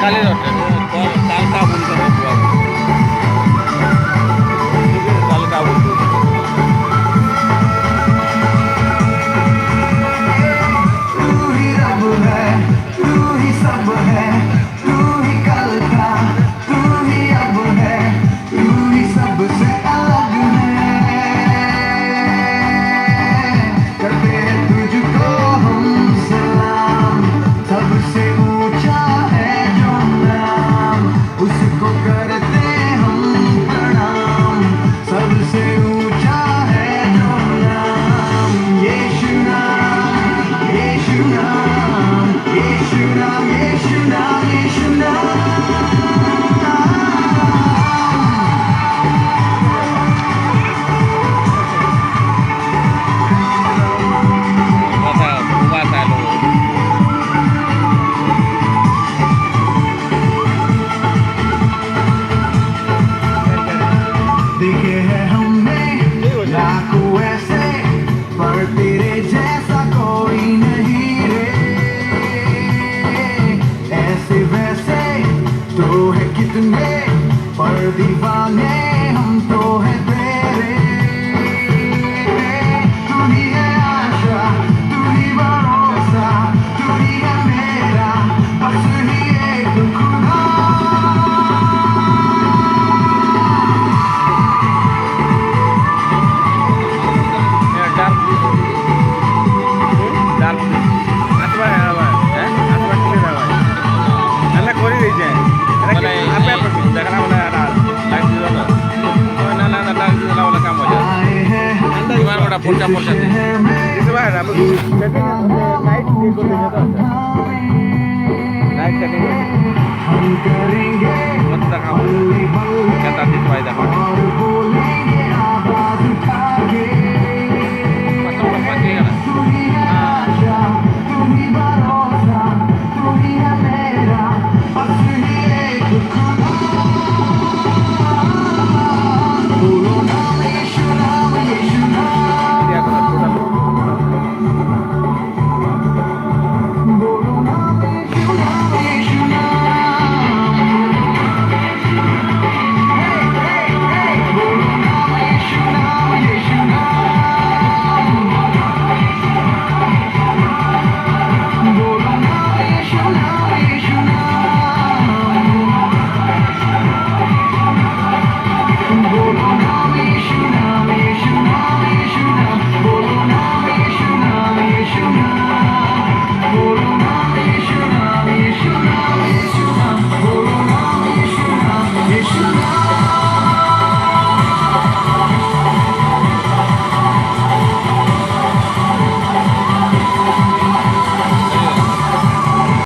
Kali rote, kal kabul karo buat. Kal kabul. देखे हैं हमने लाखों ऐसे, पर तेरे जैसा कोई नहीं रे। ऐसे वैसे तो है कितने, पर दीवाने हम तो है तेरे। तू ही है आशा, तू ही भरोसा, तू ही है मेरा बस ही एक खुदा। Porta porta. Itu bah, apa? Setting night di kota itu. Night setting. Kita kamu kata di faedah.